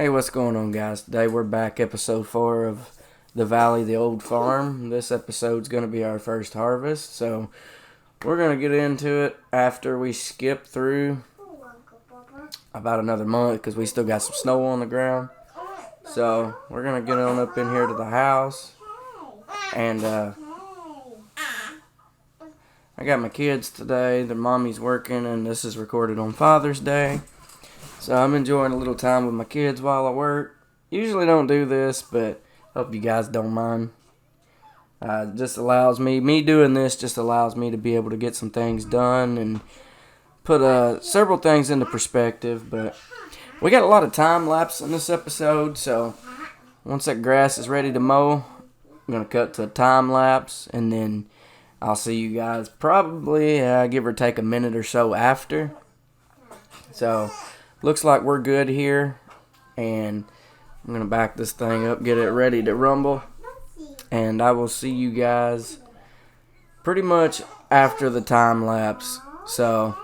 Hey, what's going on, guys? Today we're back, episode 4 of The Valley, the Old Farm. This episode's going to be our first harvest, so we're going to get into it after we skip through about another month because we still got some snow on the ground. So we're going to get on up in here to the house, and I got my kids today. Their mommy's working, and this is recorded on Father's Day. So I'm enjoying a little time with my kids while I work. Usually don't do this, but hope you guys don't mind. Just allows me doing this just allows me to be able to get some things done and put several things into perspective. But we got a lot of time lapse in this episode, so once that grass is ready to mow, I'm going to cut to a time lapse, and then I'll see you guys probably give or take a minute or so after. So looks like we're good here, and I'm going to back this thing up, get it ready to rumble, and I will see you guys pretty much after the time lapse. So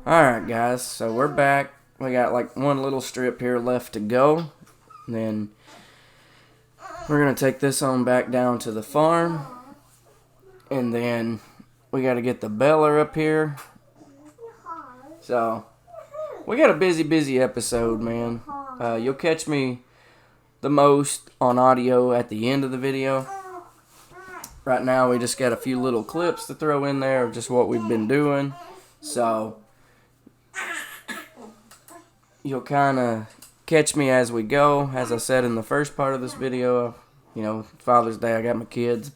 alright, guys, so we're back. We got like one little strip here left to go. And then we're going to take this on back down to the farm. And then we got to get the baler up here. So we got a busy episode, man. You'll catch me the most on audio at the end of the video. Right now we just got a few little clips to throw in there of just what we've been doing. So you'll kind of catch me as we go. As I said in the first part of this video, Father's Day, I got my kids,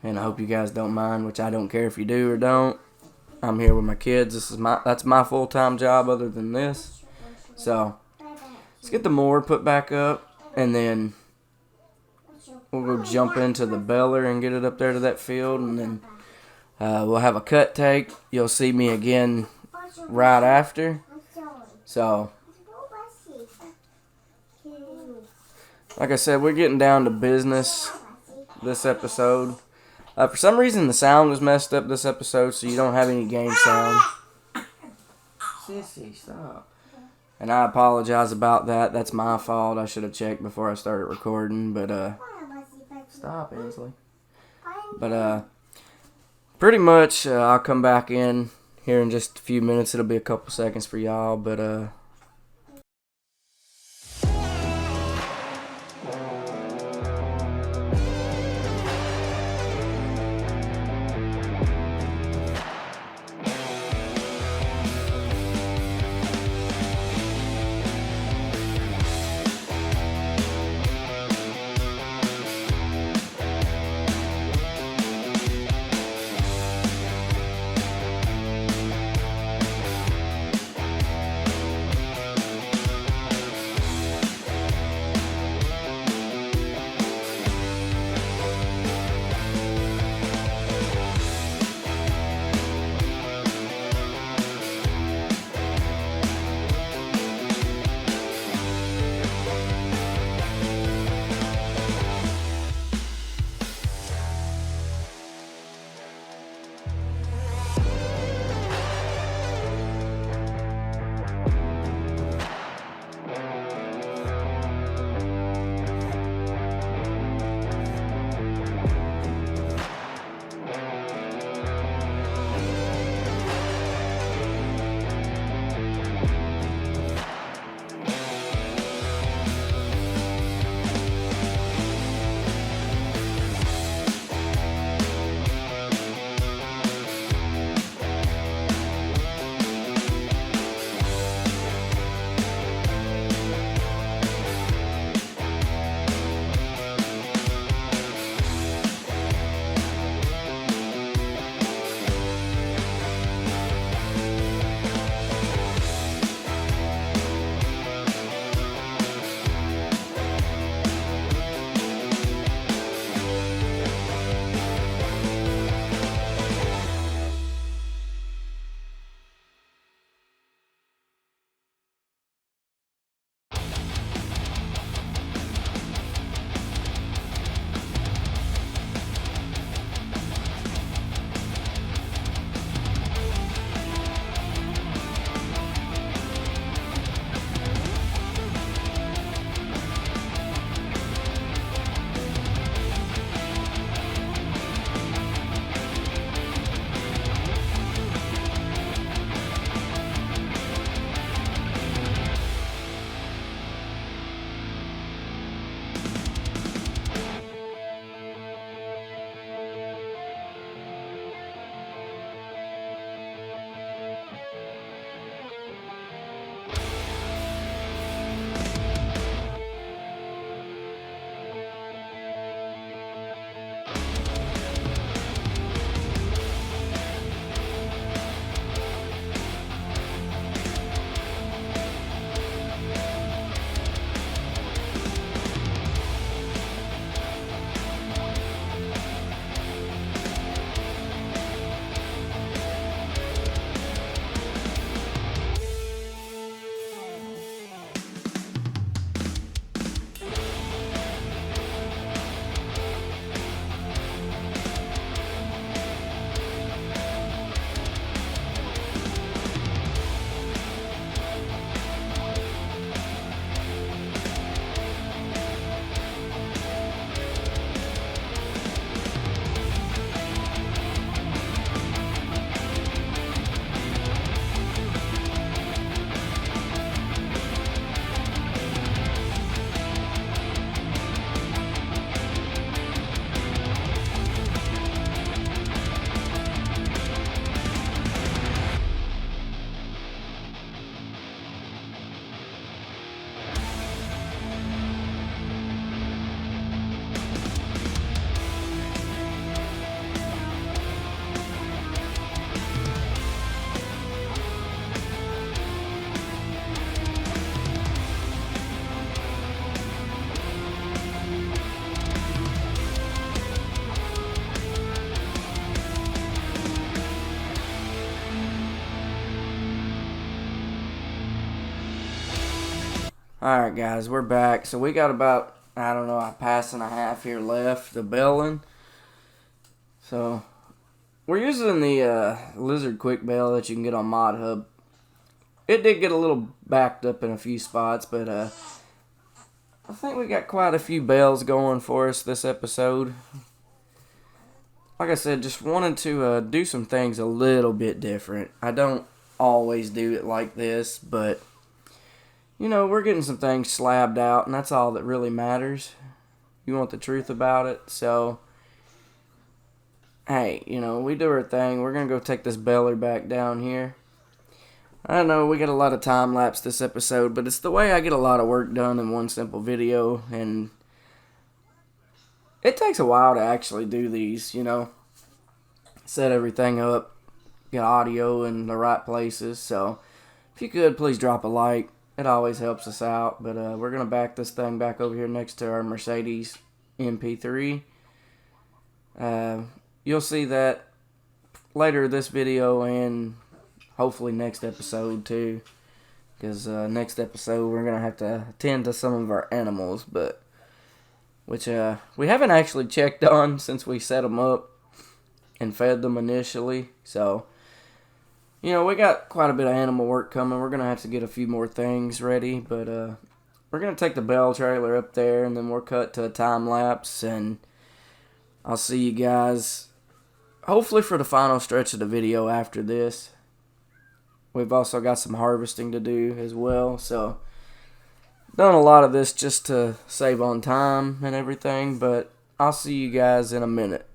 and I hope you guys don't mind, which I don't care if you do or don't. I'm here with my kids. That's my full-time job other than this. So let's get the mower put back up, and then we'll go jump into the baler and get it up there to that field, and then we'll have a cut take. You'll see me again right after. So Like I said, we're getting down to business this episode. For some reason, the sound was messed up this episode, so you don't have any game sound. Sissy, stop. And I apologize about that. That's my fault. I should have checked before I started recording, but, stop, Ainsley. But, pretty much, I'll come back in here in just a few minutes. It'll be a couple seconds for y'all, but, Alright guys, we're back. So we got about I don't know, a pass and a half here left to baling. So we're using the Lizard Quick Bale that you can get on Mod Hub. It did get a little backed up in a few spots, but I think we got quite a few bales going for us this episode. Like I said, just wanted to do some things a little bit different. I don't always do it like this, but you know, we're getting some things slabbed out, and that's all that really matters. You want the truth about it, so hey, you know, we do our thing. We're gonna go take this baler back down here. I know we got a lot of time lapse this episode, but it's the way I get a lot of work done in one simple video, and it takes a while to actually do these, you know. Set everything up, get audio in the right places, so if you could, please drop a like. It always helps us out, but we're going to back this thing back over here next to our Mercedes MP3. You'll see that later this video and hopefully next episode too, because next episode we're going to have to attend to some of our animals, but which we haven't actually checked on since we set them up and fed them initially, so you know, we got quite a bit of animal work coming. We're going to have to get a few more things ready, but we're going to take the bell trailer up there, and then we'll cut to a time lapse, and I'll see you guys hopefully for the final stretch of the video after this. We've also got some harvesting to do as well, so done a lot of this just to save on time and everything, but I'll see you guys in a minute.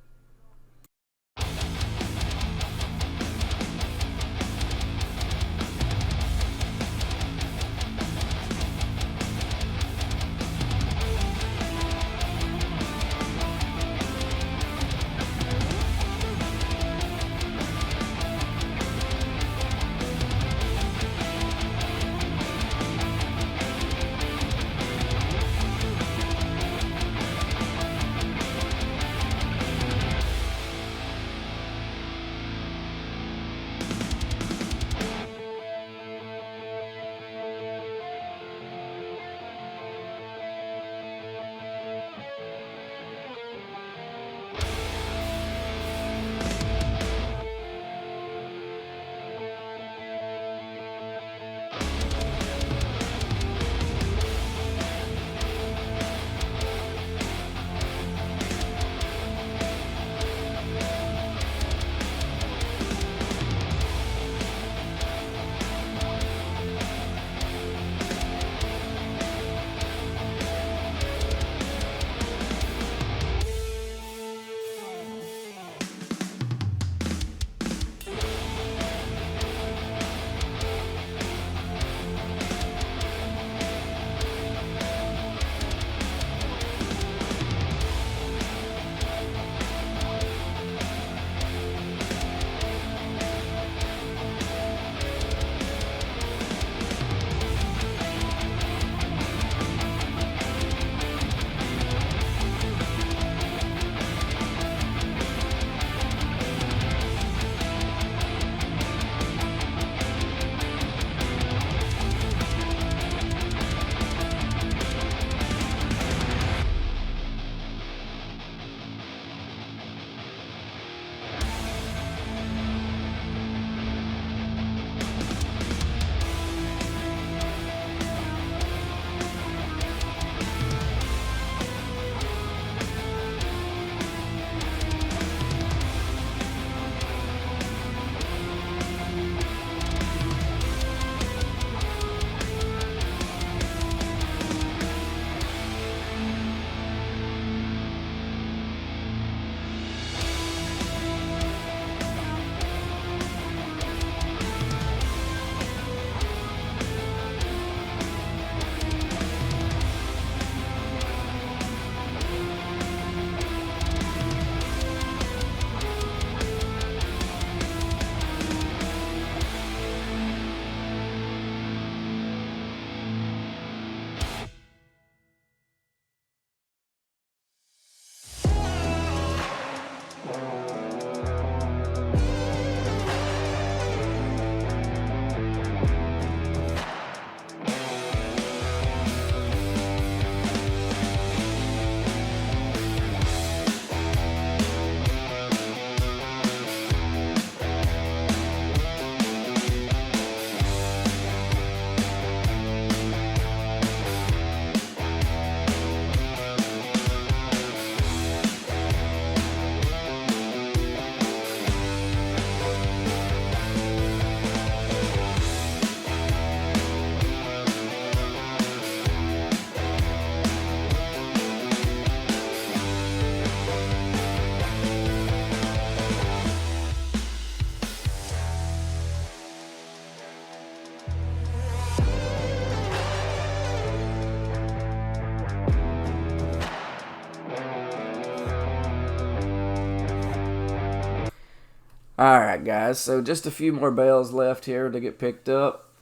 Alright, guys, so just a few more bales left here to get picked up.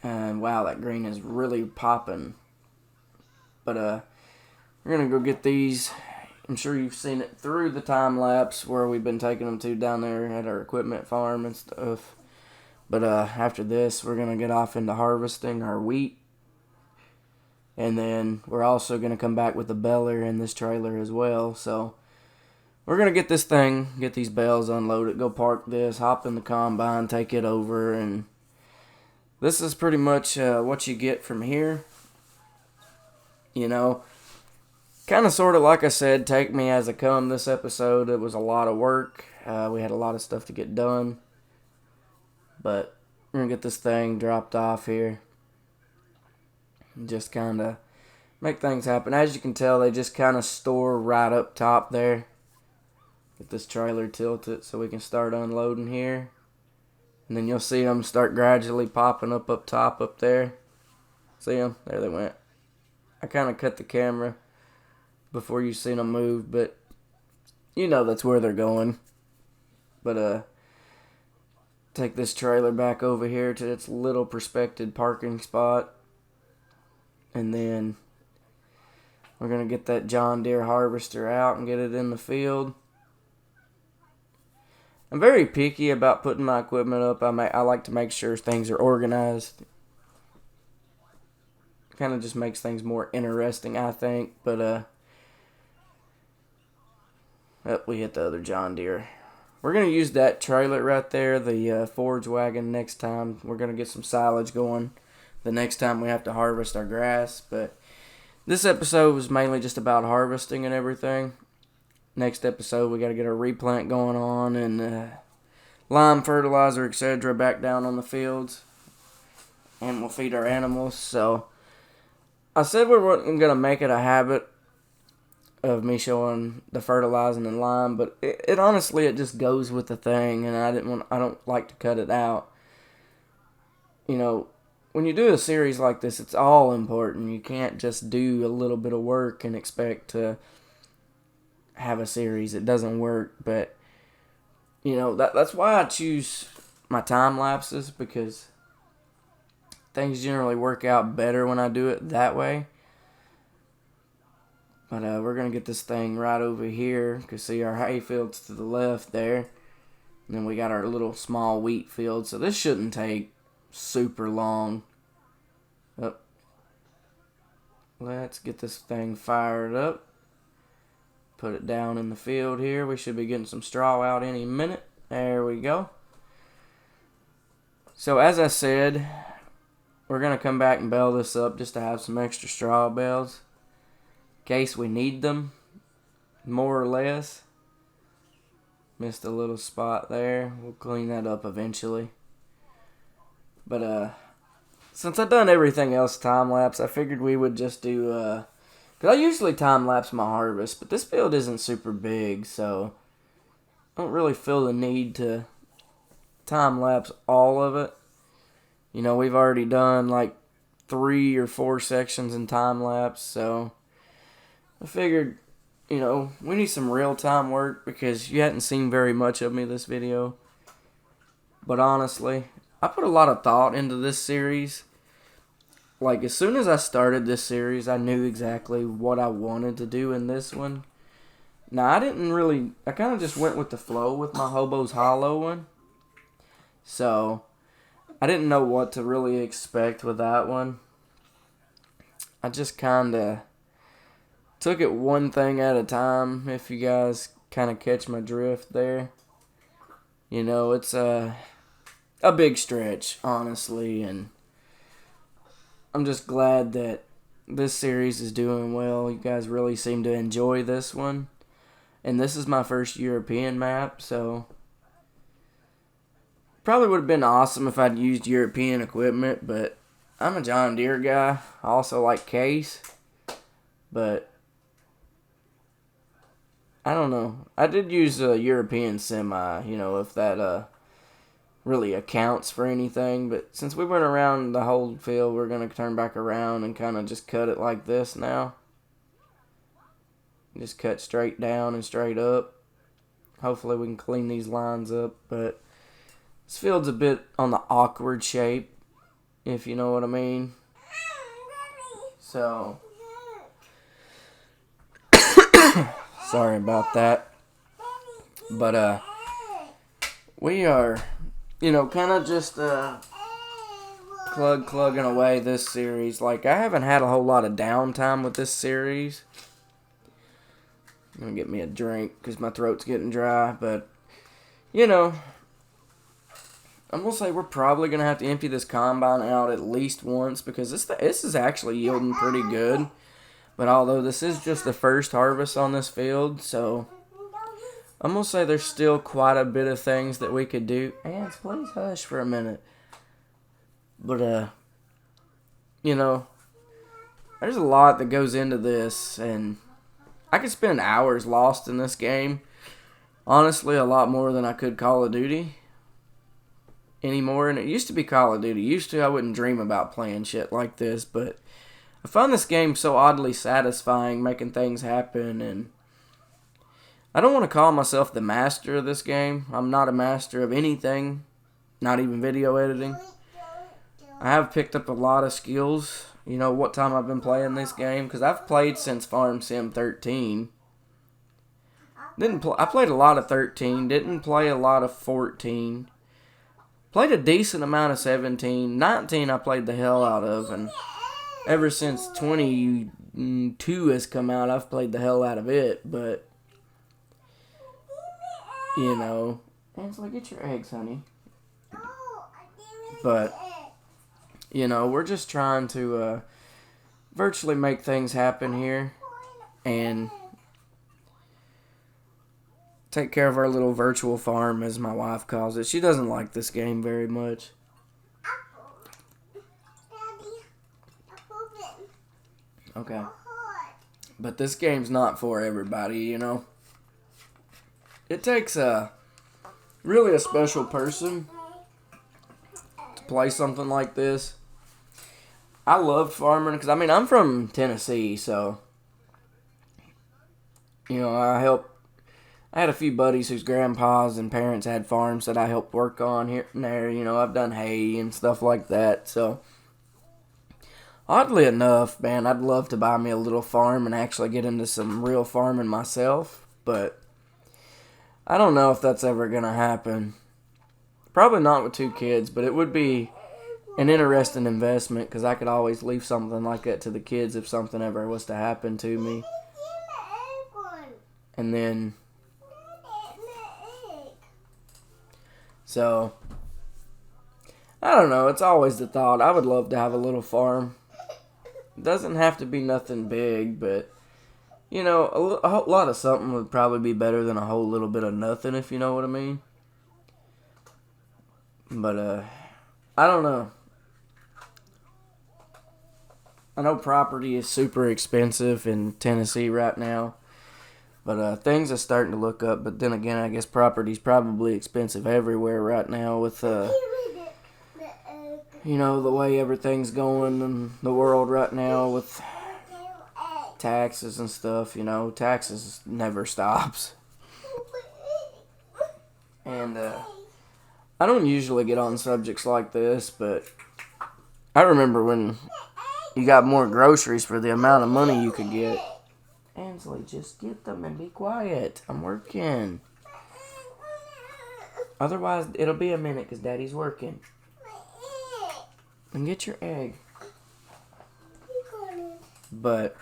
And wow, that green is really popping. But we're gonna go get these. I'm sure you've seen it through the time lapse where we've been taking them to down there at our equipment farm and stuff. But after this, we're gonna get off into harvesting our wheat. And then we're also gonna come back with the baler in this trailer as well. So we're gonna get this thing, get these bales unloaded, go park this, hop in the combine, take it over, and this is pretty much what you get from here. You know, kind of sort of like I said, take me as I come this episode. It was a lot of work. We had a lot of stuff to get done. But we're going to get this thing dropped off here. And just kind of make things happen. As you can tell, they just kind of store right up top there. Get this trailer tilted so we can start unloading here. And then you'll see them start gradually popping up top up there. See them? There they went. I kind of cut the camera before you seen them move, but you know that's where they're going. But take this trailer back over here to its little prospected parking spot, and then we're gonna get that John Deere harvester out and get it in the field. I'm very picky about putting my equipment up. I like to make sure things are organized. Kind of just makes things more interesting, I think. But we hit the other John Deere. We're gonna use that trailer right there, the forage wagon, next time. We're gonna get some silage going the next time we have to harvest our grass. But this episode was mainly just about harvesting and everything. Next episode, we got to get our replant going on and lime, fertilizer, etc. back down on the fields, and we'll feed our animals. So I said we weren't going to make it a habit of me showing the fertilizing and lime, but it honestly, it just goes with the thing, and I don't like to cut it out. You know, when you do a series like this, it's all important. You can't just do a little bit of work and expect to have a series. It doesn't work. But you know, that's why I choose my time lapses, because things generally work out better when I do it that way. But we're gonna get this thing right over here, because see, our hay field's to the left there, and then we got our little small wheat field. So this shouldn't take super long. Let's get this thing fired up. Put it down in the field here. We should be getting some straw out any minute. There we go. So as I said, we're going to come back and bale this up just to have some extra straw bales in case we need them, more or less. Missed a little spot there. We'll clean that up eventually. But since I've done everything else time-lapse, I figured we would just do because I usually time-lapse my harvest, but this field isn't super big, so I don't really feel the need to time-lapse all of it. You know, we've already done like 3 or 4 sections in time-lapse, so I figured, you know, we need some real-time work because you hadn't seen very much of me this video. But honestly, I put a lot of thought into this series. Like, as soon as I started this series, I knew exactly what I wanted to do in this one. Now, I kind of just went with the flow with my Hobo's Hollow one. So, I didn't know what to really expect with that one. I just kind of took it one thing at a time, if you guys kind of catch my drift there. You know, it's a big stretch, honestly, and I'm just glad that this series is doing well. You guys really seem to enjoy this one. And this is my first European map, so probably would have been awesome if I'd used European equipment, but I'm a John Deere guy. I also like Case, but I don't know. I did use a European semi, you know, if that really accounts for anything. But since we went around the whole field, we're going to turn back around and kind of just cut it like this now. Just cut straight down and straight up. Hopefully we can clean these lines up, but this field's a bit on the awkward shape, if you know what I mean. So, sorry about that. But, we are, kind of just, plugging away this series. Like, I haven't had a whole lot of downtime with this series. I'm going to get me a drink because my throat's getting dry, but, I'm going to say we're probably going to have to empty this combine out at least once because this is actually yielding pretty good. But although this is just the first harvest on this field, so I'm going to say there's still quite a bit of things that we could do. Ants, please hush for a minute. But, there's a lot that goes into this, and I could spend hours lost in this game. Honestly, a lot more than I could Call of Duty anymore. And it used to be Call of Duty. I wouldn't dream about playing shit like this, but I find this game so oddly satisfying, making things happen, and I don't want to call myself the master of this game. I'm not a master of anything, not even video editing. I have picked up a lot of skills, what time I've been playing this game, because I've played since Farm Sim 13. I played a lot of 13, didn't play a lot of 14. Played a decent amount of 17. 19 I played the hell out of, and ever since 22 has come out, I've played the hell out of it, but, Angela, get your eggs, honey. But, we're just trying to virtually make things happen here and take care of our little virtual farm, as my wife calls it. She doesn't like this game very much. Okay. But this game's not for everybody, It takes really a special person to play something like this. I love farming because, I'm from Tennessee, so, I had a few buddies whose grandpas and parents had farms that I helped work on here and there. I've done hay and stuff like that. So, oddly enough, man, I'd love to buy me a little farm and actually get into some real farming myself. But I don't know if that's ever going to happen. Probably not with 2 kids, but it would be an interesting investment because I could always leave something like that to the kids if something ever was to happen to me. And then... So, I don't know. It's always the thought. I would love to have a little farm. It doesn't have to be nothing big, but, a whole lot of something would probably be better than a whole little bit of nothing, if you know what I mean. But, I don't know. I know property is super expensive in Tennessee right now. But things are starting to look up. But then again, I guess property's probably expensive everywhere right now with, the way everything's going in the world right now with taxes and stuff. Taxes never stops. And I don't usually get on subjects like this, but I remember when you got more groceries for the amount of money you could get. Ansley, just get them and be quiet. I'm working. Otherwise, it'll be a minute because Daddy's working. And get your egg. But,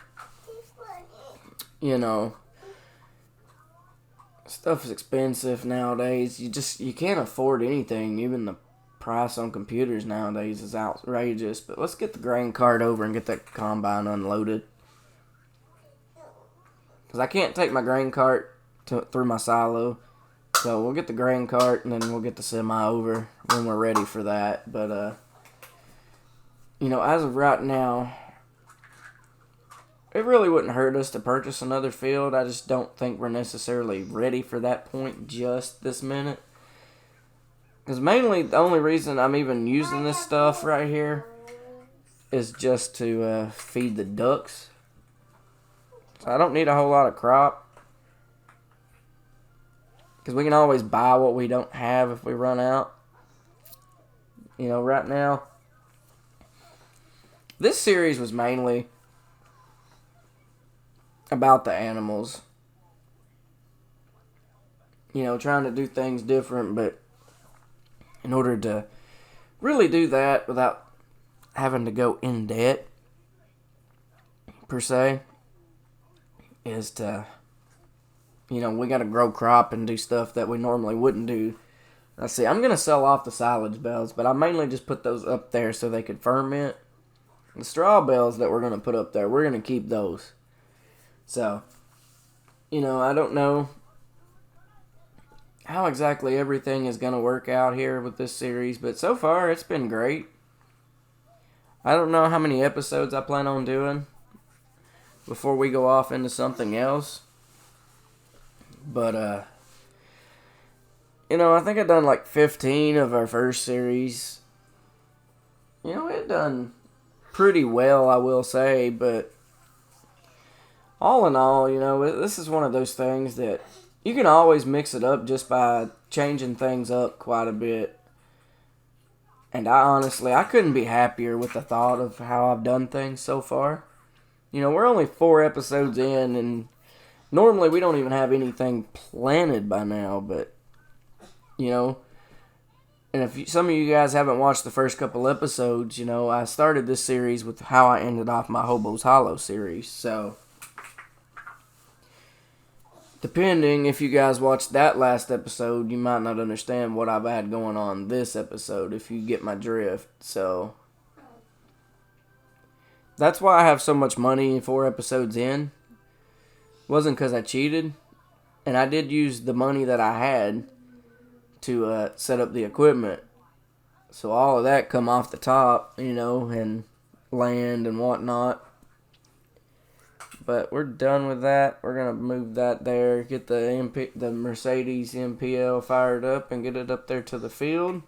stuff is expensive nowadays. You can't afford anything. Even the price on computers nowadays is outrageous. But let's get the grain cart over and get that combine unloaded. Because I can't take my grain cart through my silo. So we'll get the grain cart and then we'll get the semi over when we're ready for that. But, as of right now, it really wouldn't hurt us to purchase another field. I just don't think we're necessarily ready for that point just this minute. Because mainly the only reason I'm even using this stuff right here is just to feed the ducks. So I don't need a whole lot of crop. Because we can always buy what we don't have if we run out. Right now, this series was mainly about the animals. Trying to do things different, but in order to really do that without having to go in debt, per se, is to, we got to grow crop and do stuff that we normally wouldn't do. I see, I'm going to sell off the silage bales, but I mainly just put those up there so they could ferment. The straw bales that we're going to put up there, we're going to keep those. So, I don't know how exactly everything is going to work out here with this series, but so far it's been great. I don't know how many episodes I plan on doing before we go off into something else. But, I think I've done like 15 of our first series. It done pretty well, I will say, but all in all, this is one of those things that you can always mix it up just by changing things up quite a bit. And I couldn't be happier with the thought of how I've done things so far. We're only 4 episodes in, and normally we don't even have anything planted by now, but, and if some of you guys haven't watched the first couple episodes, I started this series with how I ended off my Hobo's Hollow series, so depending if you guys watched that last episode, you might not understand what I've had going on this episode, if you get my drift. So that's why I have so much money 4 episodes in. It wasn't because I cheated. And I did use the money that I had to set up the equipment. So all of that come off the top, and land and whatnot. But we're done with that. We're going to move that there, get the Mercedes MPL fired up and get it up there to the field.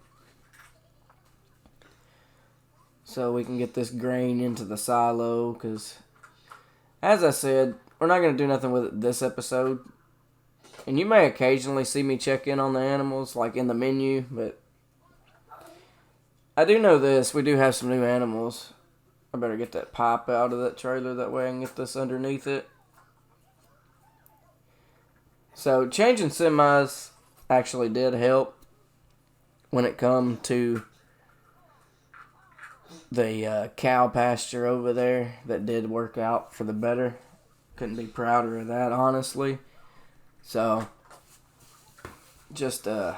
So we can get this grain into the silo, because, as I said, we're not going to do nothing with it this episode. And you may occasionally see me check in on the animals, like in the menu, but I do know this. We do have some new animals. I better get that pipe out of that trailer, that way I can get this underneath it. So changing semis actually did help when it come to the cow pasture over there. That did work out for the better. Couldn't be prouder of that, honestly. So just kind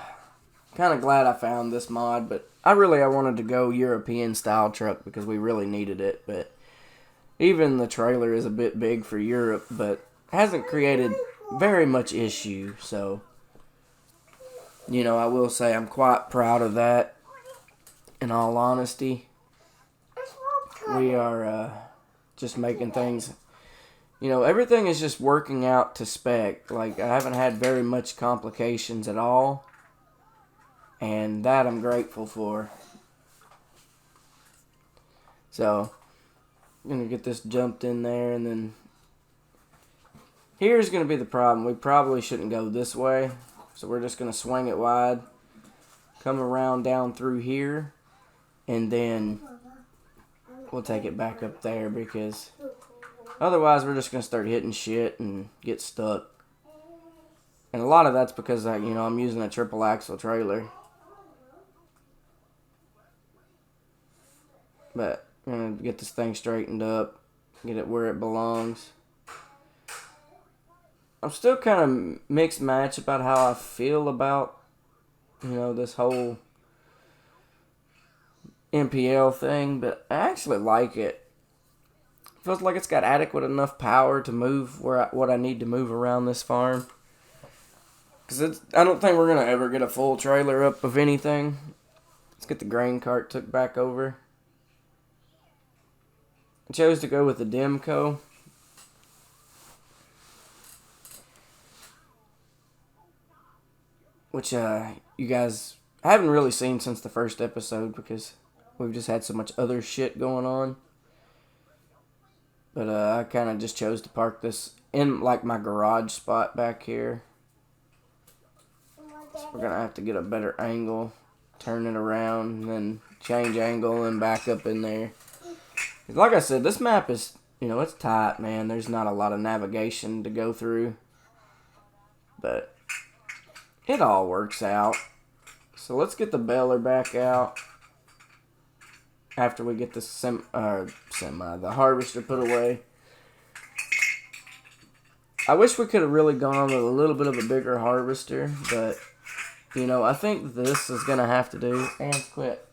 of glad I found this mod, but I wanted to go European style truck because we really needed it, but even the trailer is a bit big for Europe, but hasn't created very much issue, so I will say I'm quite proud of that. In all honesty, we are just making things, everything is just working out to spec. Like, I haven't had very much complications at all, and that I'm grateful for. So, I'm going to get this jumped in there, and then here's going to be the problem. We probably shouldn't go this way, so we're just going to swing it wide, come around down through here, and then we'll take it back up there, because otherwise we're just going to start hitting shit and get stuck. And a lot of that's because I'm using a triple axle trailer. But I'm going to get this thing straightened up, get it where it belongs. I'm still kind of mixed match about how I feel about, this whole MPL thing, but I actually like it. It feels like it's got adequate enough power to move what I need to move around this farm. Because I don't think we're going to ever get a full trailer up of anything. Let's get the grain cart took back over. I chose to go with the Demco. Which you guys haven't really seen since the first episode, because we've just had so much other shit going on. But I kind of just chose to park this in like my garage spot back here. We're going to have to get a better angle, turn it around, and then change angle and back up in there. Like I said, this map is, it's tight, man. There's not a lot of navigation to go through. But it all works out. So let's get the baler back out after we get the the harvester put away. I wish we could have really gone with a little bit of a bigger harvester, but, I think this is going to have to do. And quit.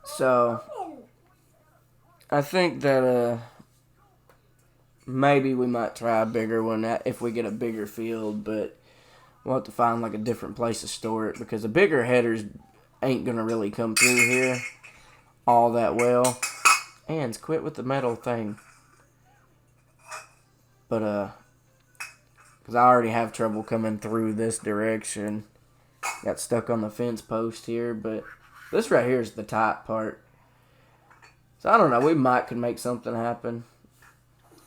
So, I think that maybe we might try a bigger one if we get a bigger field, but we'll have to find like a different place to store it because the bigger headers ain't going to really come through here all that well. And quit with the metal thing. But, because I already have trouble coming through this direction. Got stuck on the fence post here, but this right here is the tight part. So I don't know, we could make something happen.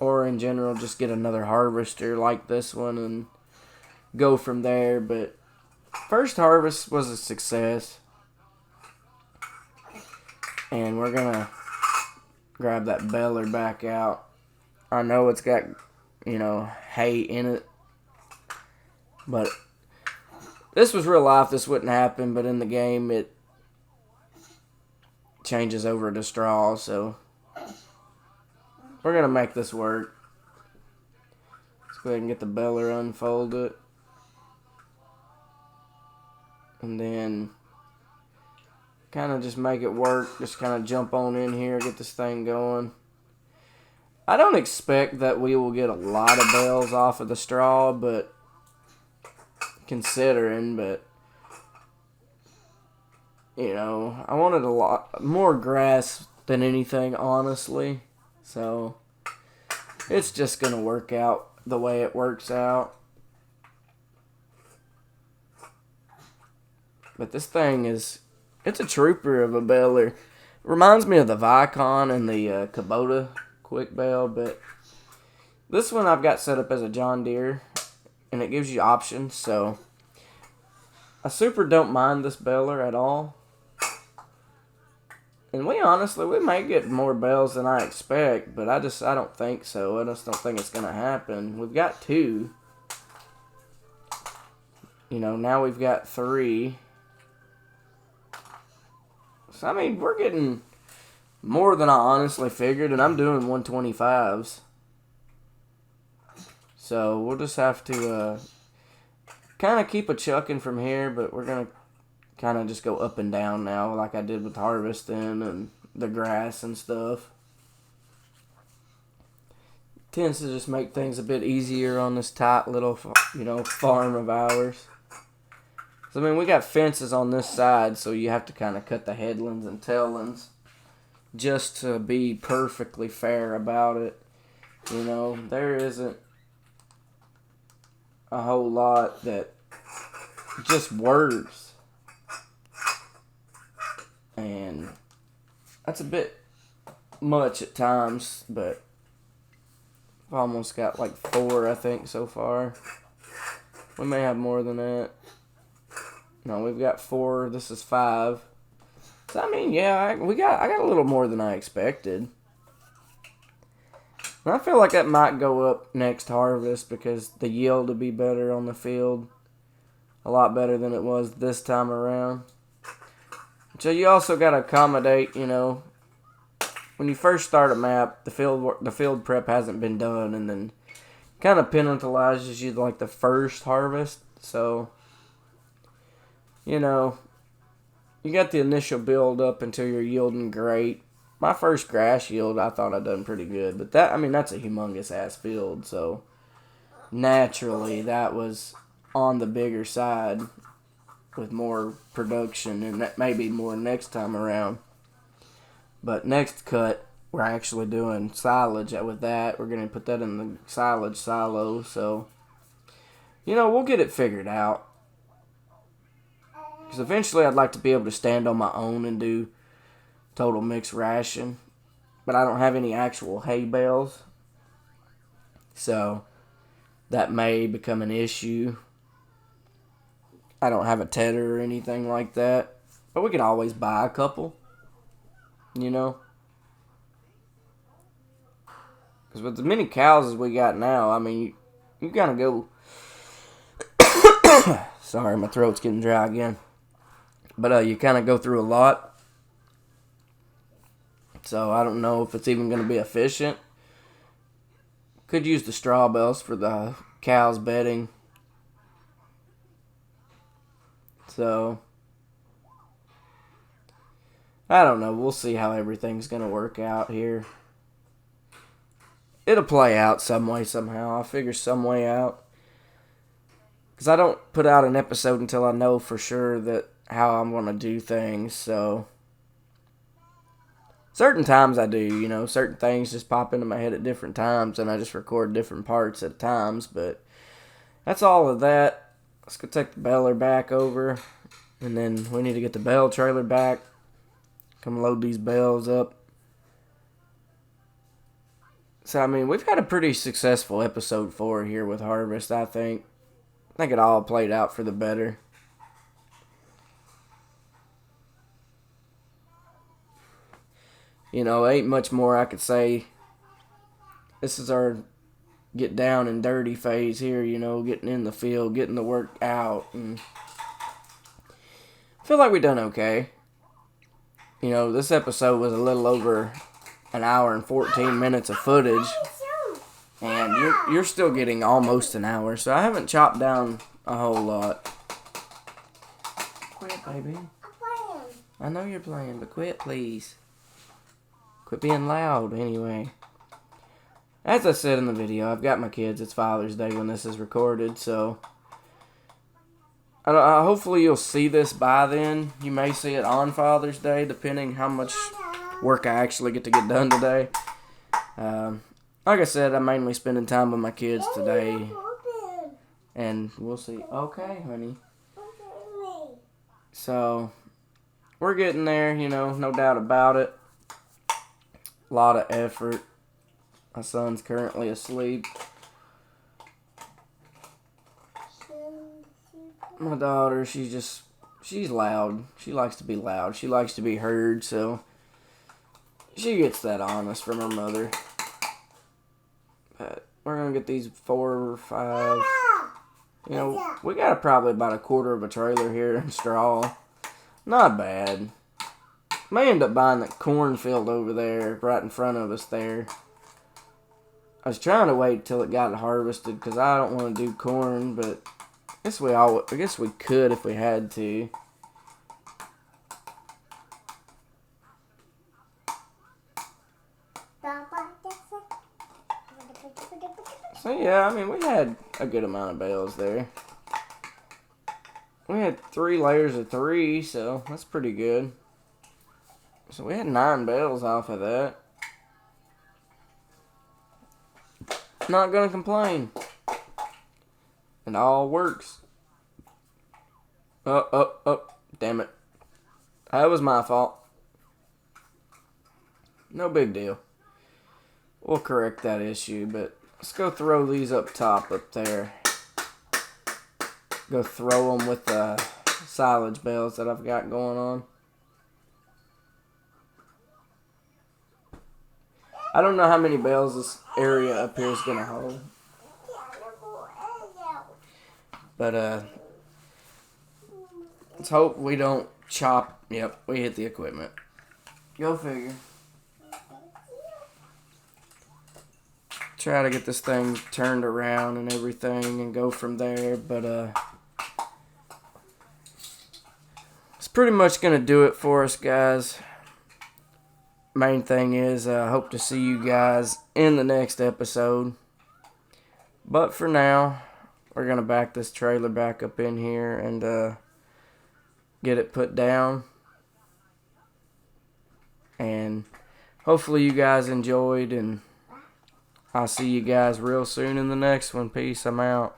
Or in general, just get another harvester like this one and go from there. But first harvest was a success. And we're going to grab that baler back out. I know it's got, hay in it. But this was real life. This wouldn't happen. But in the game, it changes over to straw. So we're going to make this work. Let's go ahead and get the baler unfolded. And then kind of just make it work. Just kind of jump on in here, get this thing going. I don't expect that we will get a lot of bales off of the straw, but considering, but I wanted a lot more grass than anything, honestly. So it's just going to work out the way it works out. But this thing it's a trooper of a baler. It reminds me of the Vicon and the Kubota quick bale, but this one I've got set up as a John Deere, and it gives you options, so I super don't mind this baler at all. And we might get more bales than I expect, but I don't think so. I just don't think it's going to happen. We've got 2. Now we've got 3. So, we're getting more than I honestly figured, and I'm doing 125s. So, we'll just have to kind of keep a chucking from here, but we're going to kind of just go up and down now like I did with harvesting and the grass and stuff. Tends to just make things a bit easier on this tight little, farm of ours. So, we got fences on this side, so you have to kind of cut the headlands and taillands just to be perfectly fair about it. There isn't a whole lot that just works. And that's a bit much at times, but I've almost got like 4, I think, so far. We may have more than that. No, we've got 4. This is 5. So, I got a little more than I expected. And I feel like that might go up next harvest because the yield will be better on the field. A lot better than it was this time around. So you also got to accommodate, when you first start a map, the field prep hasn't been done, and then kind of penalizes you like the first harvest. So, you got the initial build up until you're yielding great. My first grass yield, I thought I'd done pretty good, but that's a humongous ass field, so naturally that was on the bigger side with more production, and that may be more next time around. But next cut, we're actually doing silage with that. We're going to put that in the silage silo, so we'll get it figured out. Because eventually I'd like to be able to stand on my own and do total mixed ration. But I don't have any actual hay bales. So that may become an issue. I don't have a tedder or anything like that. But we can always buy a couple, you know. Because with as many cows as we got now, I mean, you gotta go. Sorry, my throat's getting dry again. But you kind of go through a lot. So I don't know if it's even going to be efficient. Could use the straw bales for the cows bedding. So I don't know. We'll see how everything's going to work out here. It'll play out some way, somehow. I'll figure some way out. Because I don't put out an episode until I know for sure that how I'm going to do things. So certain times I do, you know. Certain things just pop into my head at different times. And I just record different parts at times. But that's all of that. Let's go take the baler back over. And then we need to get the bale trailer back. Come load these bales up. So, I mean, we've had a pretty successful episode 4 here with Harvest, I think. I think it all played out for the better. You know, ain't much more I could say. This is our get down and dirty phase here, you know, getting in the field, getting the work out. And I feel like we done okay. You know, this episode was a little over an hour and 14 minutes of footage. And you're still getting almost an hour, so I haven't chopped down a whole lot. Quit, baby. I'm playing. I know you're playing, but quit, please. Quit being loud, anyway. As I said in the video, I've got my kids. It's Father's Day when this is recorded, so hopefully you'll see this by then. You may see it on Father's Day, depending how much work I actually get to get done today. Like I said, I'm mainly spending time with my kids today. And we'll see. Okay, honey. So, we're getting there, you know, no doubt about it. A lot of effort. My son's currently asleep. My daughter, she's loud. She likes to be loud. She likes to be heard, so she gets that honest from her mother. But we're going to get these 4 or 5. You know, we got probably about a quarter of a trailer here in straw. Not bad. May end up buying that cornfield over there, right in front of us there. I was trying to wait till it got harvested because I don't want to do corn, but I guess we could if we had to. So yeah, I mean, we had a good amount of bales there. We had 3 layers of 3, so that's pretty good. So we had 9 bales off of that. Not gonna complain. It all works. Oh, damn it. That was my fault. No big deal. We'll correct that issue, but let's go throw these up top up there. Go throw them with the silage bales that I've got going on. I don't know how many bales this area up here is going to hold. But, let's hope we don't chop. Yep, we hit the equipment. Go figure. Try to get this thing turned around and everything and go from there. But, it's pretty much going to do it for us, guys. Main thing is, I hope to see you guys in the next episode. But for now, we're going to back this trailer back up in here and get it put down. And hopefully you guys enjoyed, and I'll see you guys real soon in the next one. Peace, I'm out.